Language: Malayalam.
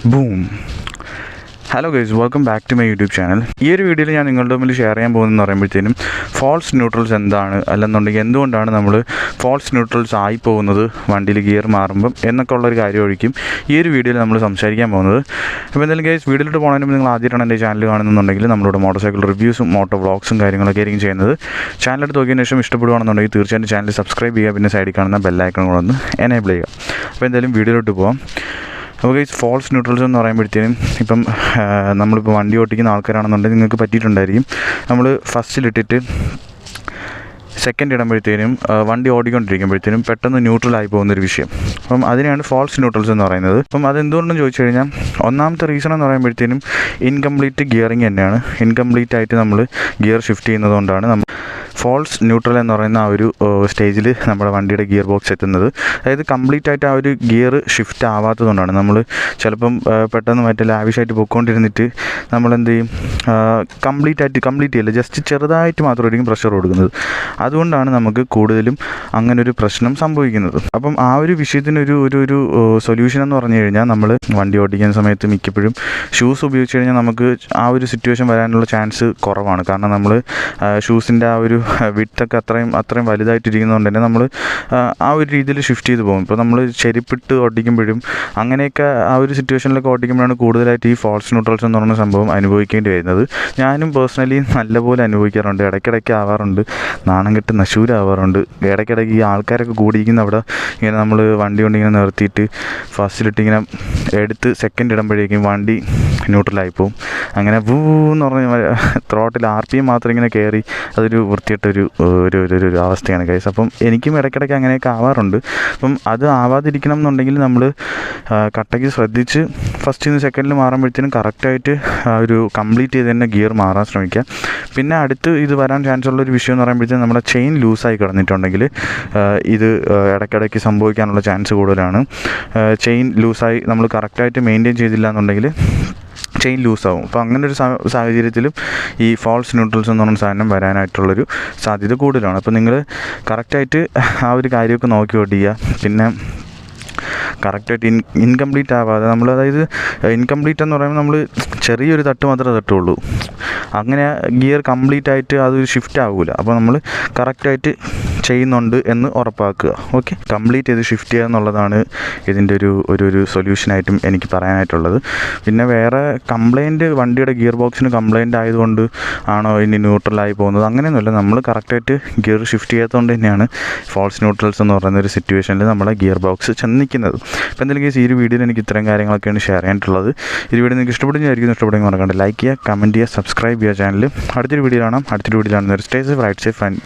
Boom. Hello guys, welcome back to my YouTube channel. ഈ ഒരു വീഡിയോയിൽ ഞാൻ നിങ്ങളുടെ മുമ്പിൽ ഷെയർ ചെയ്യാൻ പോകുന്നതെന്ന് പറയുമ്പോഴത്തേനും ഫോൾസ് ന്യൂട്രൽസ് എന്താണ്, അല്ലെന്നുണ്ടെങ്കിൽ എന്തുകൊണ്ടാണ് നമ്മൾ ഫോൾസ് ന്യൂട്രൽസ് ആയി പോകുന്നത് വണ്ടിയിൽ ഗിയർ മാറുമ്പം എന്നൊക്കെ ഉള്ളൊരു കാര്യമായിരിക്കും ഈ ഒരു വീഡിയോയിൽ നമ്മൾ സംസാരിക്കാൻ പോകുന്നത്. അപ്പോൾ എന്തായാലും ഗൈസ്, വീഡിയോയിലോട്ട് പോകുന്നതിന് മുമ്പ് നിങ്ങൾ ആദ്യമായിട്ടാണ് എൻ്റെ ചാനൽ കാണുന്നുണ്ടെങ്കിൽ നമ്മളുടെ മോട്ടോർ സൈക്കിൾ റിവ്യൂസും മോട്ടോ വ്ളോഗ്സും കാര്യങ്ങളൊക്കെ ആയിരിക്കും ചെയ്യുന്നത്. ചാനലെടുത്ത് നോക്കിയതിന് ശേഷം ഇഷ്ടപ്പെടുകയാണെന്നുണ്ടെങ്കിൽ തീർച്ചയായിട്ടും ചാനൽ സബ്സ്ക്രൈബ് ചെയ്യുക, പിന്നെ സൈഡിൽ കാണുന്ന ബെല്ലൈക്കൺ കൂടെ ഒന്ന് എനേബിൾ ചെയ്യുക. അപ്പോൾ എന്തായാലും വീഡിയോയിലോട്ട് പോകാം. അപ്പോൾ ഗൈസ്, ഫോൾസ് ന്യൂട്രൽസ് എന്ന് പറയുമ്പോഴത്തേനും ഇപ്പം നമ്മളിപ്പോൾ വണ്ടി ഓടിക്കുന്ന ആൾക്കാരാണെന്നുണ്ടെങ്കിൽ നിങ്ങൾക്ക് പറ്റിയിട്ടുണ്ടായിരിക്കും. നമ്മൾ ഫസ്റ്റിലിട്ടിട്ട് സെക്കൻഡ് ഇടുമ്പോഴത്തേനും വണ്ടി ഓടിക്കൊണ്ടിരിക്കുമ്പോഴത്തേനും പെട്ടെന്ന് ന്യൂട്രലായി പോകുന്നൊരു വിഷയം. അപ്പം അതിനെയാണ് ഫോൾസ് ന്യൂട്രൽസ് എന്ന് പറയുന്നത്. അപ്പം അതെന്തുകൊണ്ടെന്ന് ചോദിച്ചു കഴിഞ്ഞാൽ ഒന്നാമത്തെ റീസൺ എന്ന് പറയുമ്പോഴത്തേനും ഇൻകംപ്ലീറ്റ് ഗിയറിങ് തന്നെയാണ്. ഇൻകംപ്ലീറ്റ് ആയിട്ട് നമ്മൾ ഗിയർ ഷിഫ്റ്റ് ചെയ്യുന്നതുകൊണ്ടാണ് നമ്മൾ ഫോൾസ് ന്യൂട്രൽ എന്ന് പറയുന്ന ആ ഒരു സ്റ്റേജിൽ നമ്മുടെ വണ്ടിയുടെ ഗിയർ ബോക്സ് എത്തുന്നത്. അതായത് കംപ്ലീറ്റ് ആയിട്ട് ആ ഒരു ഗിയർ ഷിഫ്റ്റ് ആവാത്തതുകൊണ്ടാണ് നമ്മൾ ചിലപ്പം പെട്ടെന്ന് മറ്റേ ലാവിഷായിട്ട് പൊയ്ക്കൊണ്ടിരുന്നിട്ട് നമ്മളെന്ത് ചെയ്യും, കംപ്ലീറ്റ് ചെയ്യില്ല, ജസ്റ്റ് ചെറുതായിട്ട് മാത്രമായിരിക്കും പ്രഷർ കൊടുക്കുന്നത്. അതുകൊണ്ടാണ് നമുക്ക് കൂടുതലും അങ്ങനൊരു പ്രശ്നം സംഭവിക്കുന്നത്. അപ്പം ആ ഒരു വിഷയത്തിന് ഒരു സൊല്യൂഷൻ എന്ന് പറഞ്ഞു കഴിഞ്ഞാൽ നമ്മൾ വണ്ടി ഓടിക്കുന്ന സമയത്ത് മിക്കപ്പോഴും ഷൂസ് ഉപയോഗിച്ച് കഴിഞ്ഞാൽ നമുക്ക് ആ ഒരു സിറ്റുവേഷൻ വരാനുള്ള ചാൻസ് കുറവാണ്. കാരണം നമ്മൾ ഷൂസിൻ്റെ ആ ഒരു വിഡ്ത്തൊക്കെ അത്രയും വലുതായിട്ടിരിക്കുന്നതുകൊണ്ട് തന്നെ നമ്മൾ ആ ഒരു രീതിയിൽ ഷിഫ്റ്റ് ചെയ്ത് പോകും. ഇപ്പോൾ നമ്മൾ ചെരുപ്പിട്ട് ഓടിക്കുമ്പോഴും അങ്ങനെയൊക്കെ ആ ഒരു സിറ്റുവേഷനിലൊക്കെ ഓടിക്കുമ്പോഴാണ് കൂടുതലായിട്ട് ഈ ഫോൾസ് ന്യൂട്രൽസ് എന്ന് പറയുന്ന സംഭവം അനുഭവിക്കേണ്ടി വരുന്നത്. ഞാനും പേഴ്സണലി നല്ലപോലെ അനുഭവിക്കാറുണ്ട്, ഇടയ്ക്കിടയ്ക്ക് ആവാറുണ്ട്, നാണം കെട്ട് നശൂരാവാറുണ്ട്. ഇടയ്ക്കിടയ്ക്ക് ഈ ആൾക്കാരൊക്കെ കൂടിയിരിക്കുന്ന അവിടെ ഇങ്ങനെ നമ്മൾ വണ്ടി കൊണ്ട് ഇങ്ങനെ നിർത്തിയിട്ട് ഫസ്റ്റിലിട്ടിങ്ങനെ എടുത്ത് സെക്കൻഡ് ഇടുമ്പോഴേക്കും വണ്ടി ന്യൂട്രലായി പോകും. അങ്ങനെ എന്ന് പറഞ്ഞ ത്രോട്ടിൽ RPM മാത്രം ഇങ്ങനെ കയറി അതൊരു വൃത്തിയിട്ടൊരു ഒരു അവസ്ഥയാണ് ഗൈസ്. അപ്പം എനിക്കും ഇടയ്ക്കിടയ്ക്ക് അങ്ങനെയൊക്കെ ആവാറുണ്ട്. അപ്പം അത് ആവാതിരിക്കണം എന്നുണ്ടെങ്കിൽ നമ്മൾ കട്ടയ്ക്ക് ശ്രദ്ധിച്ച് ഫസ്റ്റിൽ നിന്ന് സെക്കൻഡിൽ മാറുമ്പോഴത്തേനും കറക്റ്റായിട്ട് ഒരു കംപ്ലീറ്റ് ചെയ്ത് തന്നെ ഗിയർ മാറാൻ ശ്രമിക്കുക. പിന്നെ അടുത്ത് ഇത് വരാൻ ചാൻസ് ഉള്ളൊരു വിഷയം എന്ന് പറയുമ്പോഴത്തേക്കും നമ്മുടെ ചെയിൻ ലൂസായി കിടന്നിട്ടുണ്ടെങ്കിൽ ഇത് ഇടയ്ക്കിടയ്ക്ക് സംഭവിക്കാനുള്ള ചാൻസ് കൂടുതലാണ്. ചെയിൻ ലൂസായി നമ്മൾ കറക്റ്റായിട്ട് മെയിൻറ്റെയിൻ ചെയ്തില്ല എന്നുണ്ടെങ്കിൽ ചെയിൻ ലൂസാവും. അപ്പോൾ അങ്ങനൊരു സാഹചര്യത്തിലും ഈ ഫോൾസ് ന്യൂട്രൽസ് എന്ന് പറയുന്ന സാധനം വരാനായിട്ടുള്ളൊരു സാധ്യത കൂടുതലാണ്. അപ്പോൾ നിങ്ങൾ കറക്റ്റായിട്ട് ആ ഒരു കാര്യമൊക്കെ നോക്കി ഓടിക്കുക. പിന്നെ കറക്റ്റായിട്ട് ഇൻകംപ്ലീറ്റ് ആവാതെ നമ്മൾ, അതായത് ഇൻകംപ്ലീറ്റ് എന്ന് പറയുമ്പോൾ നമ്മൾ ചെറിയൊരു തട്ട് മാത്രമേ തട്ടുള്ളൂ, അങ്ങനെ ഗിയർ കംപ്ലീറ്റ് ആയിട്ട് അതൊരു ഷിഫ്റ്റ് ആകില്ല. അപ്പോൾ നമ്മൾ ചെയ്യുന്നുണ്ട് എന്ന് ഉറപ്പാക്കുക. ഓക്കെ, കംപ്ലീറ്റ് ചെയ്ത് ഷിഫ്റ്റ് ചെയ്യുക എന്നുള്ളതാണ് ഇതിൻ്റെ ഒരു സൊല്യൂഷനായിട്ടും എനിക്ക് പറയാനായിട്ടുള്ളത്. പിന്നെ വേറെ കംപ്ലയിൻറ്റ്, വണ്ടിയുടെ ഗിയർ ബോക്സിന് കംപ്ലയിൻ്റ് ആയതുകൊണ്ട് ആണോ ഇനി ന്യൂട്രലായി പോകുന്നത്, അങ്ങനെയൊന്നുമില്ല. നമ്മൾ കറക്റ്റായിട്ട് ഗിയർ ഷിഫ്റ്റ് ചെയ്യാത്തതുകൊണ്ട് തന്നെയാണ് ഫോൾസ് ന്യൂട്രൽസ് എന്ന് പറയുന്ന ഒരു സിറ്റുവേഷനിൽ നമ്മുടെ ഗിയർ ബോക്സ് ചെന്നിരിക്കുന്നത്. അപ്പോൾ എന്തെങ്കിലും ഈ ഒരു വീഡിയോയിൽ എനിക്ക് ഇത്തരം കാര്യങ്ങളൊക്കെയാണ് ഷെയർ ചെയ്യാനായിട്ടുള്ളത്. ഈ വീഡിയോ നിങ്ങൾക്ക് ഇഷ്ടപ്പെടുമെങ്കിൽ മറക്കണ്ട ലൈക്ക് ചെയ്യുക, കമൻറ്റ് ചെയ്യുക, സബ്സ്ക്രൈബ് ചെയ്യുക ചാനൽ. അടുത്തൊരു വീഡിയോ കാണാം. അടുത്തൊരു വീഡിയോ കാണുന്നവർ stay safe, right safe and